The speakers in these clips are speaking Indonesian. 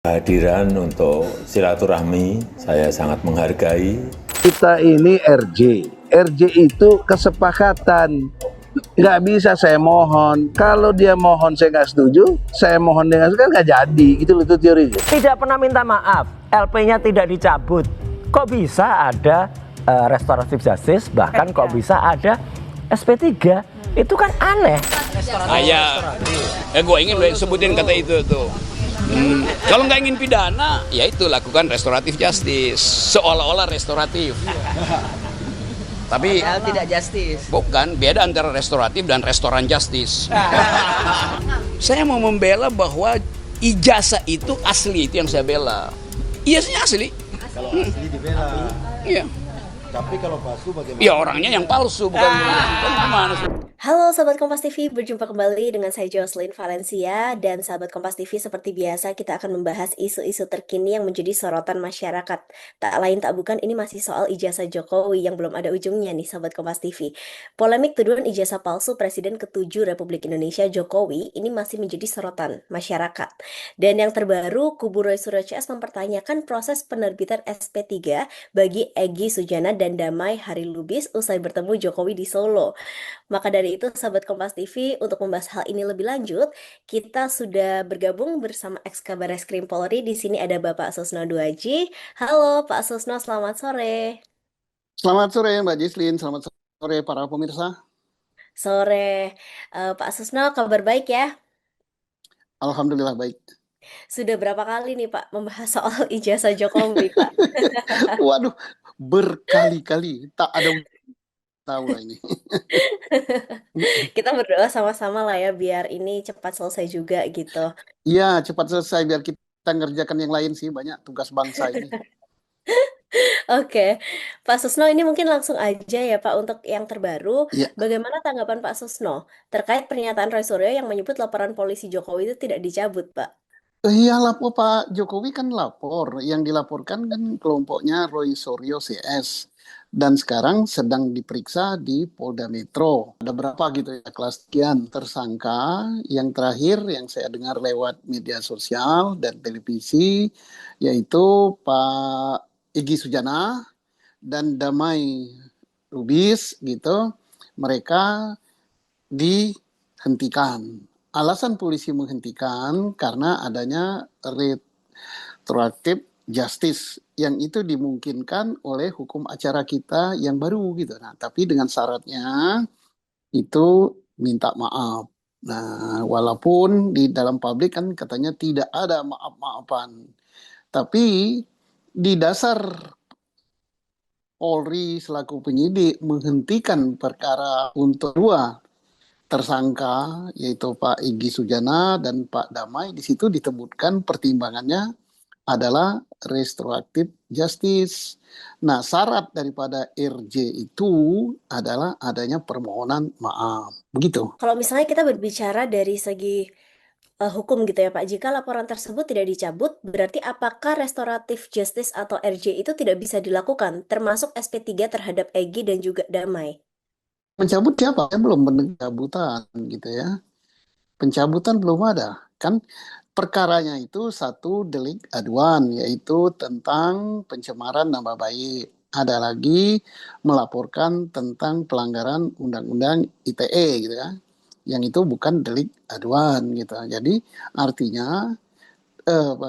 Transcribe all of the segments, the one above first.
Kehadiran untuk silaturahmi saya sangat menghargai. Kita ini RJ. RJ itu kesepakatan. Nggak bisa saya mohon. Kalau dia mohon saya nggak setuju, saya mohon dengan kan nggak jadi. Gitu loh itu teorinya. Tidak pernah minta maaf, LP-nya tidak dicabut. Kok bisa ada restoratif justice, bahkan kok bisa ada SP3? Itu kan aneh. Gue ingin sebutin kata itu tuh. Kalau nggak ingin pidana, ya itu lakukan restoratif justice, seolah-olah restoratif. Tapi tidak justice. bukan, beda antara restoratif dan restoran justice. Saya mau membela bahwa ijazah itu asli, itu yang saya bela. Ijazahnya asli. Kalau asli dibela. Iya. Tapi kalau palsu bagaimana? Ya orangnya yang palsu, bukan gimana. Halo Sahabat Kompas TV, berjumpa kembali dengan saya Jocelyn Valencia. Dan Sahabat Kompas TV, seperti biasa kita akan membahas isu-isu terkini yang menjadi sorotan masyarakat. Tak lain tak bukan, ini masih soal ijazah Jokowi yang belum ada ujungnya nih Sahabat Kompas TV. Polemik tuduhan ijazah palsu Presiden ke-7 Republik Indonesia Jokowi ini masih menjadi sorotan masyarakat. Dan yang terbaru, kubu Roy Suryo CS mempertanyakan proses penerbitan SP3 bagi Egy Sujana dan Damai Hari Lubis usai bertemu Jokowi di Solo. Maka dari itu, Sahabat Kompas TV, untuk membahas hal ini lebih lanjut, kita sudah bergabung bersama ex-Kabar Reskrim Polri. Di sini ada Bapak Susno Duaji. Halo Pak Susno, selamat sore. Selamat sore Mbak Jislin, selamat sore para pemirsa. Sore, Pak Susno, kabar baik ya? Alhamdulillah baik. Sudah berapa kali nih Pak membahas soal ijazah Jokowi Pak? Waduh, berkali-kali tak ada tahu lah ini. Kita berdoa sama-sama lah ya biar ini cepat selesai juga gitu. Iya, cepat selesai biar kita ngerjakan yang lain sih, banyak tugas bangsa ini. Oke, Pak Susno, ini mungkin langsung aja ya Pak untuk yang terbaru. Iya. Bagaimana tanggapan Pak Susno terkait pernyataan Roy Suryo yang menyebut laporan polisi Jokowi itu tidak dicabut, Pak? Iya, lapor Pak Jokowi kan lapor, yang dilaporkan kan kelompoknya Roy Suryo CS. Dan sekarang sedang diperiksa di Polda Metro. Ada berapa gitu ya, kelas sekian tersangka. Yang terakhir yang saya dengar lewat media sosial dan televisi, yaitu Pak Egy Sujana dan Damai Lubis gitu. Mereka dihentikan. Alasan polisi menghentikan karena adanya retroactive justice yang itu dimungkinkan oleh hukum acara kita yang baru gitu. Nah, tapi dengan syaratnya itu minta maaf. Nah, walaupun di dalam publik kan katanya tidak ada maaf-maafan. Tapi di dasar Polri selaku penyidik menghentikan perkara untuk dua tersangka yaitu Pak Egy Sujana dan Pak Damai, di situ disebutkan pertimbangannya adalah restoratif justice. Nah, syarat daripada RJ itu adalah adanya permohonan maaf. Begitu. Kalau misalnya kita berbicara dari segi hukum gitu ya Pak, jika laporan tersebut tidak dicabut, berarti apakah restoratif justice atau RJ itu tidak bisa dilakukan, termasuk SP3 terhadap Egy dan juga Damai? Mencabut siapa? Saya belum pencabutan gitu ya. Pencabutan belum ada. Kan perkaranya itu satu delik aduan, yaitu tentang pencemaran nama baik. Ada lagi melaporkan tentang pelanggaran undang-undang ITE gitu ya. Yang itu bukan delik aduan gitu. Jadi artinya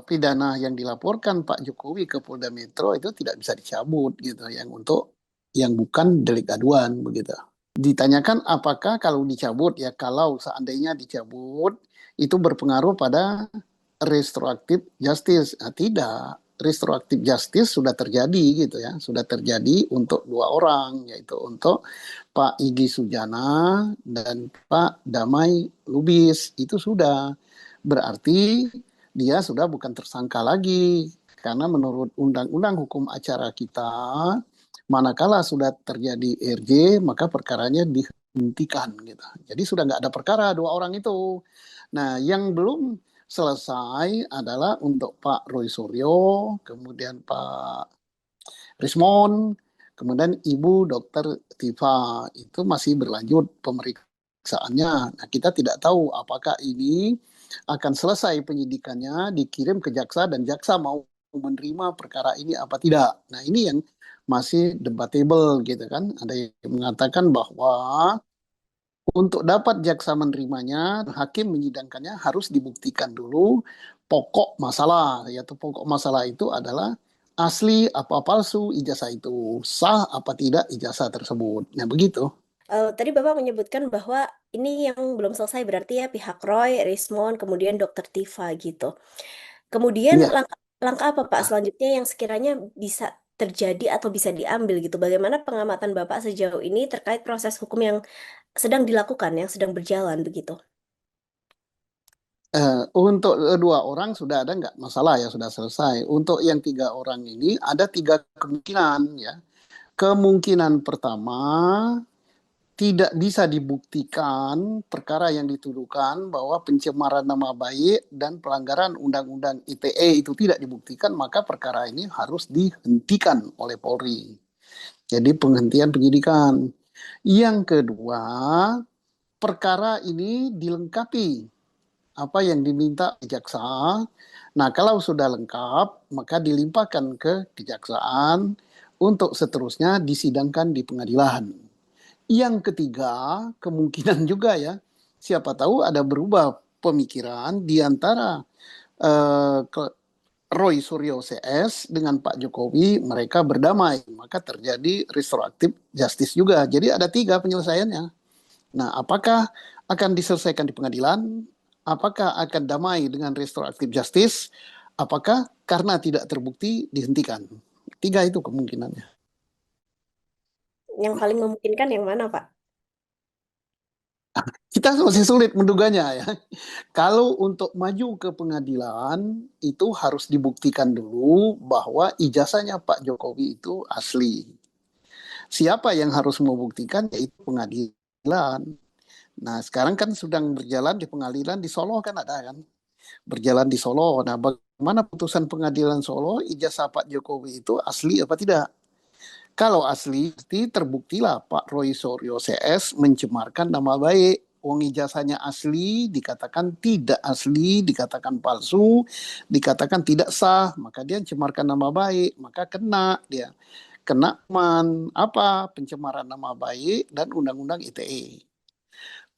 pidana yang dilaporkan Pak Jokowi ke Polda Metro itu tidak bisa dicabut gitu, yang untuk yang bukan delik aduan begitu. Ditanyakan apakah kalau dicabut, ya kalau seandainya dicabut itu berpengaruh pada restoratif justice. Nah, tidak. Restoratif justice sudah terjadi gitu ya, sudah terjadi untuk dua orang, yaitu untuk Pak Egy Sujana dan Pak Damai Lubis. Itu sudah berarti dia sudah bukan tersangka lagi, karena menurut undang-undang hukum acara kita, manakala sudah terjadi RJ, maka perkaranya dihentikan gitu. Jadi sudah nggak ada perkara dua orang itu. Nah, yang belum selesai adalah untuk Pak Roy Suryo, kemudian Pak Rismon, kemudian Ibu Dr. Tifa. Itu masih berlanjut pemeriksaannya. Nah, kita tidak tahu apakah ini akan selesai penyidikannya, dikirim ke jaksa dan jaksa mau menerima perkara ini apa tidak. Nah, ini yang masih debatable gitu kan. Ada yang mengatakan bahwa untuk dapat jaksa menerimanya, hakim menyidangkannya harus dibuktikan dulu pokok masalah, yaitu pokok masalah itu adalah asli apa palsu ijazah itu, sah apa tidak ijazah tersebut. Nah, begitu. Tadi Bapak menyebutkan bahwa ini yang belum selesai berarti ya pihak Roy, Rismond, kemudian Dokter Tifa gitu. Kemudian Iya. langkah apa Pak selanjutnya yang sekiranya bisa terjadi atau bisa diambil gitu? Bagaimana pengamatan Bapak sejauh ini terkait proses hukum yang sedang dilakukan, yang sedang berjalan begitu? Untuk dua orang sudah ada nggak masalah ya, sudah selesai. Untuk yang tiga orang ini ada tiga kemungkinan ya. Kemungkinan pertama, tidak bisa dibuktikan perkara yang dituduhkan bahwa pencemaran nama baik dan pelanggaran Undang-Undang ITE itu tidak dibuktikan, maka perkara ini harus dihentikan oleh Polri. Jadi penghentian penyidikan. Yang kedua, perkara ini dilengkapi apa yang diminta jaksa. Nah, kalau sudah lengkap, maka dilimpahkan ke kejaksaan untuk seterusnya disidangkan di pengadilan. Yang ketiga, kemungkinan juga ya, siapa tahu ada berubah pemikiran di antara Roy Suryo CS dengan Pak Jokowi, mereka berdamai, maka terjadi restoratif justice juga. Jadi ada tiga penyelesaiannya. Nah, apakah akan diselesaikan di pengadilan? Apakah akan damai dengan restoratif justice? Apakah karena tidak terbukti dihentikan? Tiga itu kemungkinannya. Yang paling memungkinkan yang mana Pak? Kita masih sulit menduganya ya. Kalau untuk maju ke pengadilan itu harus dibuktikan dulu bahwa ijazahnya Pak Jokowi itu asli. Siapa yang harus membuktikan yaitu pengadilan. Nah, sekarang kan sedang berjalan di pengadilan di Solo kan ada kan. Berjalan di Solo. Nah, bagaimana putusan pengadilan Solo ijazah Pak Jokowi itu asli apa tidak? Kalau asli, terbuktilah Pak Roy Suryo CS mencemarkan nama baik. Wong ijazahnya asli, dikatakan tidak asli, dikatakan palsu, dikatakan tidak sah, maka dia mencemarkan nama baik, maka kena dia. Kena apa? Pencemaran nama baik dan Undang-Undang ITE.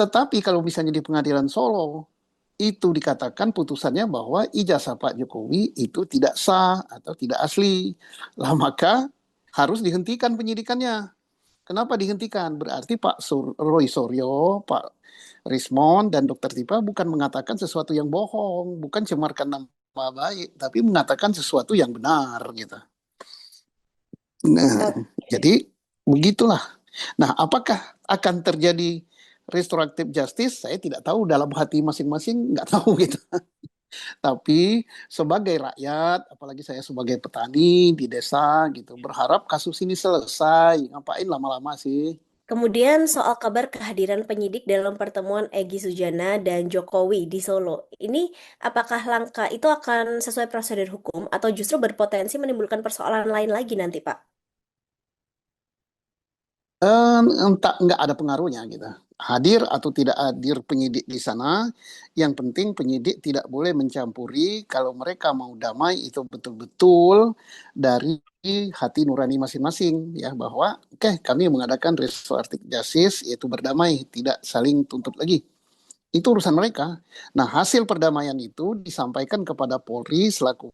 Tetapi kalau misalnya di pengadilan Solo, itu dikatakan putusannya bahwa ijazah Pak Jokowi itu tidak sah atau tidak asli. Lah maka harus dihentikan penyidikannya. Kenapa dihentikan? Berarti Pak Roy Suryo, Pak Rismond, dan Dokter Tipa bukan mengatakan sesuatu yang bohong, bukan cemarkan nama baik, tapi mengatakan sesuatu yang benar gitu. Nah, jadi begitulah. Nah, apakah akan terjadi restoratif justice? Saya tidak tahu, dalam hati masing-masing nggak tahu gitu. Tapi sebagai rakyat, apalagi saya sebagai petani di desa gitu, berharap kasus ini selesai. Ngapain lama-lama sih? Kemudian soal kabar kehadiran penyidik dalam pertemuan Egy Sujana dan Jokowi di Solo. Ini apakah langkah itu akan sesuai prosedur hukum atau justru berpotensi menimbulkan persoalan lain lagi nanti, Pak? Entah, nggak ada pengaruhnya gitu. Hadir atau tidak hadir penyidik di sana, yang penting penyidik tidak boleh mencampuri. Kalau mereka mau damai itu betul-betul dari hati nurani masing-masing ya, bahwa oke, kami mengadakan restoratif justice yaitu berdamai, tidak saling tuntut lagi. Itu urusan mereka. Nah, hasil perdamaian itu disampaikan kepada Polri selaku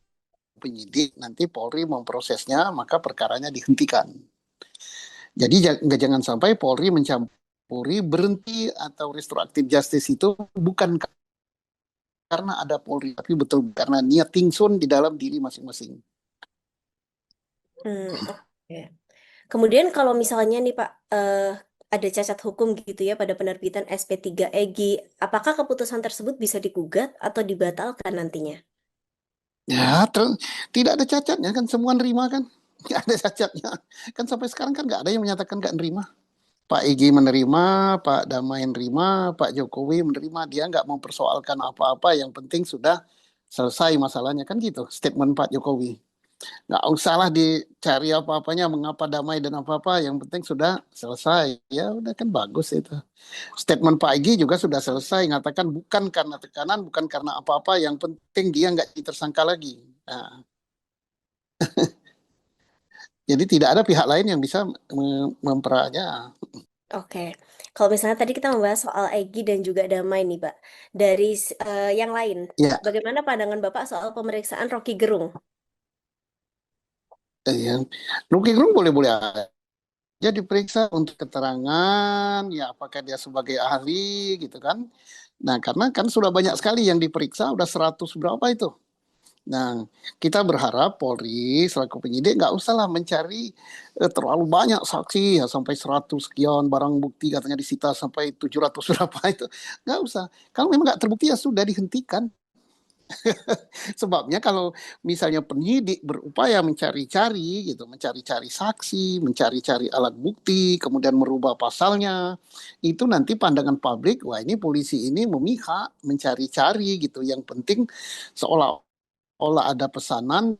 penyidik, nanti Polri memprosesnya, maka perkaranya dihentikan. Jadi jangan sampai Polri mencampuri, berhenti atau restoratif justice itu bukan karena ada Polri, tapi betul karena niat tingsun di dalam diri masing-masing. Oke. Kemudian kalau misalnya nih Pak, ada cacat hukum gitu ya pada penerbitan SP3 EGI, apakah keputusan tersebut bisa digugat atau dibatalkan nantinya? Ya, tidak ada cacatnya kan, semua nerima kan. Nggak ada cacatnya. Kan sampai sekarang kan nggak ada yang menyatakan nggak nerima. Pak Egy menerima, Pak Damai menerima, Pak Jokowi menerima. Dia nggak mempersoalkan apa-apa, yang penting sudah selesai masalahnya kan gitu, statement Pak Jokowi. Nggak usahlah dicari apa-apanya, mengapa damai dan apa-apa, yang penting sudah selesai. Ya udah kan bagus itu. Statement Pak Egy juga sudah selesai, mengatakan bukan karena tekanan, bukan karena apa-apa, yang penting dia nggak ditersangka lagi. Nah, jadi tidak ada pihak lain yang bisa memperanya. Oke, kalau misalnya tadi kita membahas soal Egy dan juga Damai nih, Pak. Dari yang lain, Ya, bagaimana pandangan Bapak soal pemeriksaan Rocky Gerung? ya. Rocky Gerung boleh-boleh aja diperiksa untuk keterangan, ya apakah dia sebagai ahli gitu kan. Nah, karena kan sudah banyak sekali yang diperiksa, udah 100 berapa itu. Nah, kita berharap Polri selaku penyidik nggak usahlah mencari terlalu banyak saksi ya, sampai 100 sekian barang bukti katanya disita sampai 700 berapa itu. Nggak usah. Kalau memang nggak terbukti ya sudah dihentikan. Sebabnya kalau misalnya penyidik berupaya mencari-cari gitu, mencari-cari saksi, mencari-cari alat bukti, kemudian merubah pasalnya, itu nanti pandangan publik, wah ini polisi ini memihak, mencari-cari gitu. Yang penting seolah-olah ada pesanan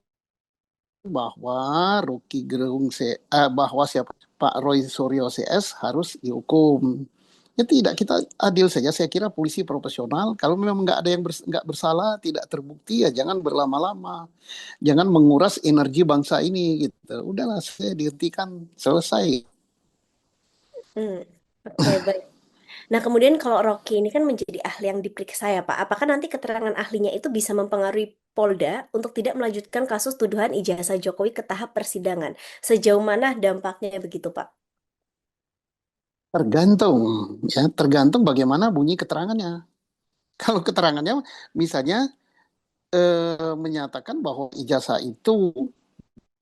bahwa bahwa siapa Pak Roy Suryo CS harus dihukum. Ya tidak, kita adil saja. Saya kira polisi profesional. Kalau memang nggak ada yang nggak bersalah, tidak terbukti, ya jangan berlama-lama, jangan menguras energi bangsa ini gitu. Udahlah, saya dihentikan, selesai. Hmm, oke, baik. Nah, kemudian kalau Rocky ini kan menjadi ahli yang diperiksa ya, Pak. Apakah nanti keterangan ahlinya itu bisa mempengaruhi Polda untuk tidak melanjutkan kasus tuduhan ijazah Jokowi ke tahap persidangan? Sejauh mana dampaknya begitu, Pak? Tergantung, ya tergantung bagaimana bunyi keterangannya. Kalau keterangannya misalnya menyatakan bahwa ijazah itu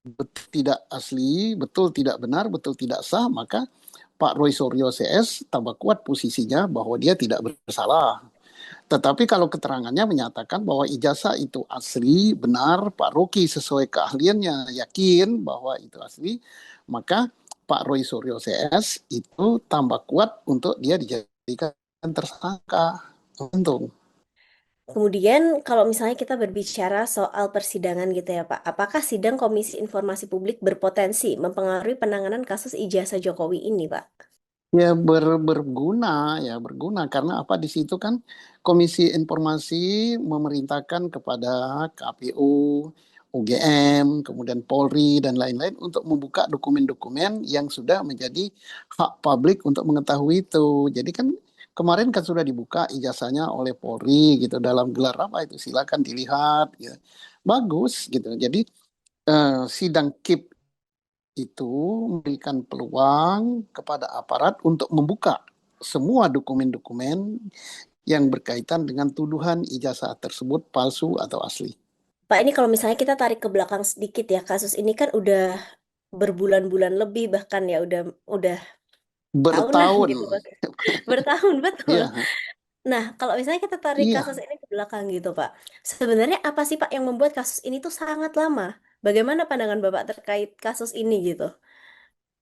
betul tidak asli, betul tidak benar, betul tidak sah, maka Pak Roy Suryo CS tambah kuat posisinya bahwa dia tidak bersalah. Tetapi kalau keterangannya menyatakan bahwa ijazah itu asli, benar, Pak Rocky sesuai keahliannya yakin bahwa itu asli, maka Pak Roy Suryo CS itu tambah kuat untuk dia dijadikan tersangka. Untung. Kemudian kalau misalnya kita berbicara soal persidangan gitu ya Pak, apakah sidang Komisi Informasi Publik berpotensi mempengaruhi penanganan kasus ijazah Jokowi ini, Pak? Ya berguna karena apa di situ kan Komisi Informasi memerintahkan kepada KPU, UGM, kemudian Polri dan lain-lain untuk membuka dokumen-dokumen yang sudah menjadi hak publik untuk mengetahui itu. Jadi kan kemarin kan sudah dibuka ijazahnya oleh Polri gitu dalam gelar apa itu silakan dilihat gitu. Bagus gitu. Jadi sidang KIP itu memberikan peluang kepada aparat untuk membuka semua dokumen-dokumen yang berkaitan dengan tuduhan ijazah tersebut palsu atau asli. Pak, ini kalau misalnya kita tarik ke belakang sedikit ya, kasus ini kan udah berbulan-bulan lebih bahkan ya udah tahunan Bertahun, gitu Pak. Bertahun betul. iya, Nah, kalau misalnya kita tarik kasus iya. ini ke belakang gitu, Pak. Sebenarnya apa sih Pak yang membuat kasus ini tuh sangat lama? Bagaimana pandangan Bapak terkait kasus ini gitu?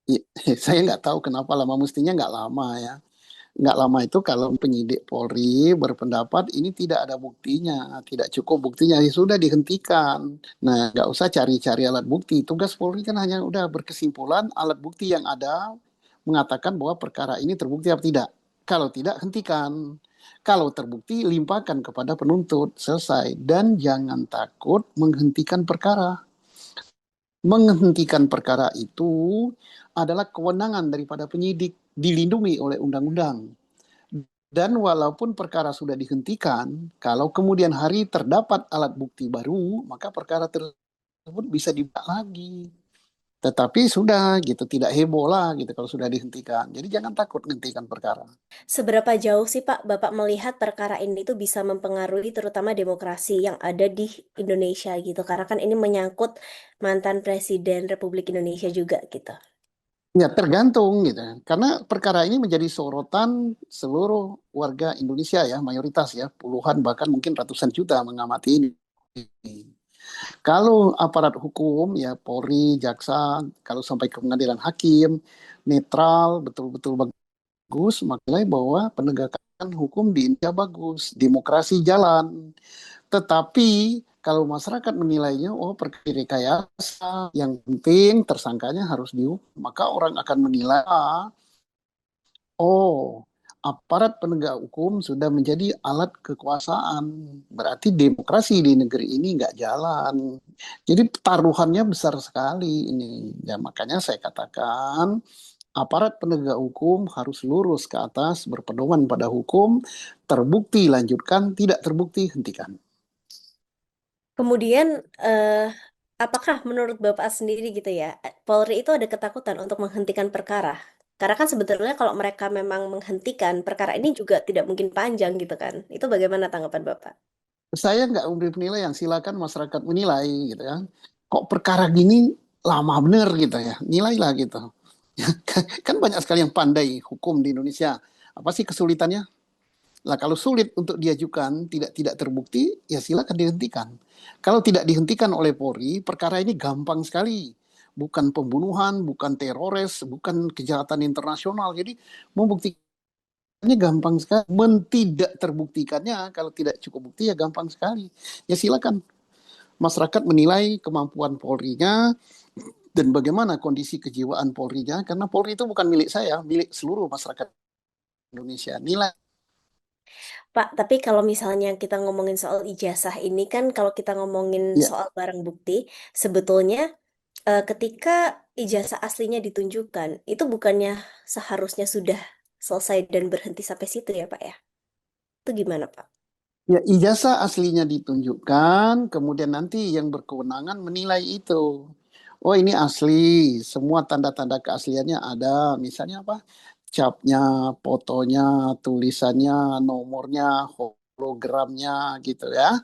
Iya. Saya nggak tahu kenapa lama, mestinya nggak lama ya. Nggak lama itu kalau penyidik Polri berpendapat ini tidak ada buktinya, tidak cukup buktinya, ya sudah dihentikan. Nah, nggak usah cari-cari alat bukti. Tugas Polri kan hanya udah berkesimpulan alat bukti yang ada mengatakan bahwa perkara ini terbukti atau tidak. Kalau tidak, hentikan. Kalau terbukti, limpahkan kepada penuntut. Selesai. Dan jangan takut menghentikan perkara. Menghentikan perkara itu adalah kewenangan daripada penyidik, dilindungi oleh undang-undang. Dan walaupun perkara sudah dihentikan, kalau kemudian hari terdapat alat bukti baru, maka perkara tersebut bisa dibuka lagi. Tetapi sudah gitu, tidak heboh lah gitu kalau sudah dihentikan. Jadi jangan takut menghentikan perkara. Seberapa jauh sih Pak Bapak melihat perkara ini tuh bisa mempengaruhi terutama demokrasi yang ada di Indonesia gitu? Karena kan ini menyangkut mantan Presiden Republik Indonesia juga gitu. Ya tergantung gitu. Karena perkara ini menjadi sorotan seluruh warga Indonesia ya, mayoritas ya, puluhan bahkan mungkin ratusan juta mengamati ini. Kalau aparat hukum ya Polri, jaksa, kalau sampai ke pengadilan hakim, netral, betul-betul bagus, makanya bahwa penegakan hukum di Indonesia bagus, demokrasi jalan. Tetapi Kalau masyarakat menilainya, oh perkara rekayasa, yang penting tersangkanya harus dihukum, maka orang akan menilai, oh aparat penegak hukum sudah menjadi alat kekuasaan, berarti demokrasi di negeri ini nggak jalan. Jadi taruhannya besar sekali ini. Ya makanya saya katakan aparat penegak hukum harus lurus ke atas, berpedoman pada hukum, terbukti lanjutkan, tidak terbukti hentikan. Kemudian, apakah menurut Bapak sendiri gitu ya, Polri itu ada ketakutan untuk menghentikan perkara? Karena kan sebetulnya kalau mereka memang menghentikan, perkara ini juga tidak mungkin panjang gitu kan. Itu bagaimana tanggapan Bapak? Saya nggak memberi penilaian, silakan masyarakat menilai gitu ya. Kok perkara gini lama bener gitu ya, nilailah gitu. Kan banyak sekali yang pandai hukum di Indonesia. Apa sih kesulitannya? Lah kalau sulit untuk diajukan, tidak terbukti, ya silakan dihentikan. Kalau tidak dihentikan oleh Polri, perkara ini gampang sekali. Bukan pembunuhan, bukan teroris, bukan kejahatan internasional. Jadi membuktikannya gampang sekali. Tidak terbuktikannya, kalau tidak cukup bukti ya gampang sekali. Ya silakan masyarakat menilai kemampuan Polri-nya dan bagaimana kondisi kejiwaan Polri-nya. Karena Polri itu bukan milik saya, milik seluruh masyarakat Indonesia. Nilai. Pak, tapi kalau misalnya kita ngomongin soal ijazah ini kan, kalau kita ngomongin Ya, soal barang bukti, sebetulnya ketika ijazah aslinya ditunjukkan, itu bukannya seharusnya sudah selesai dan berhenti sampai situ ya, Pak ya? Itu gimana, Pak? ya, ijazah aslinya ditunjukkan, kemudian nanti yang berkewenangan menilai itu. Oh ini asli, semua tanda-tanda keasliannya ada. Misalnya apa? Capnya, fotonya, tulisannya, nomornya, hologramnya gitu ya.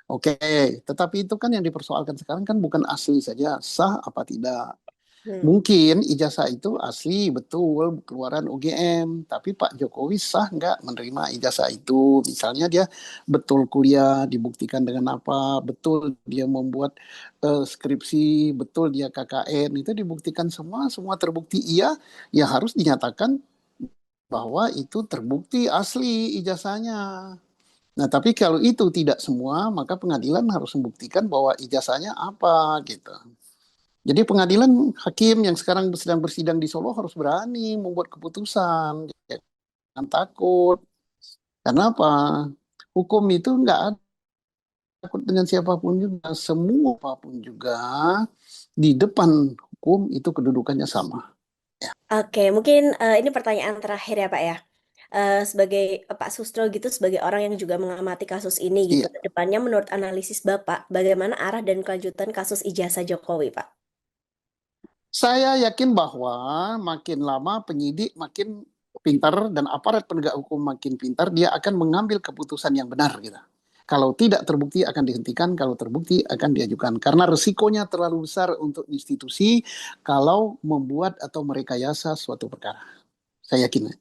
Oke, tetapi itu kan yang dipersoalkan sekarang kan bukan asli saja, sah apa tidak. Hmm. Mungkin ijazah itu asli, betul, keluaran UGM. Tapi Pak Jokowi sah nggak menerima ijazah itu? Misalnya dia betul kuliah, dibuktikan dengan apa? Betul dia membuat skripsi, betul dia KKN, itu dibuktikan semua, semua terbukti iya, ya harus dinyatakan bahwa itu terbukti asli ijazahnya. Nah, tapi kalau itu tidak semua, maka pengadilan harus membuktikan bahwa ijazahnya apa gitu. Jadi pengadilan hakim yang sekarang sedang bersidang di Solo harus berani membuat keputusan, jangan takut. Karena apa? Hukum itu nggak ada takut dengan siapapun juga, semua apapun juga di depan hukum itu kedudukannya sama. Oke, mungkin ini pertanyaan terakhir ya Pak ya. Sebagai Pak Sustro gitu, sebagai orang yang juga mengamati kasus ini gitu, Iya, ke depannya menurut analisis Bapak, bagaimana arah dan kelanjutan kasus ijazah Jokowi, Pak? saya yakin bahwa makin lama penyidik makin pintar dan aparat penegak hukum makin pintar, dia akan mengambil keputusan yang benar gitu. Kalau tidak terbukti akan dihentikan, kalau terbukti akan diajukan. Karena resikonya terlalu besar untuk institusi kalau membuat atau merekayasa suatu perkara. Saya yakin.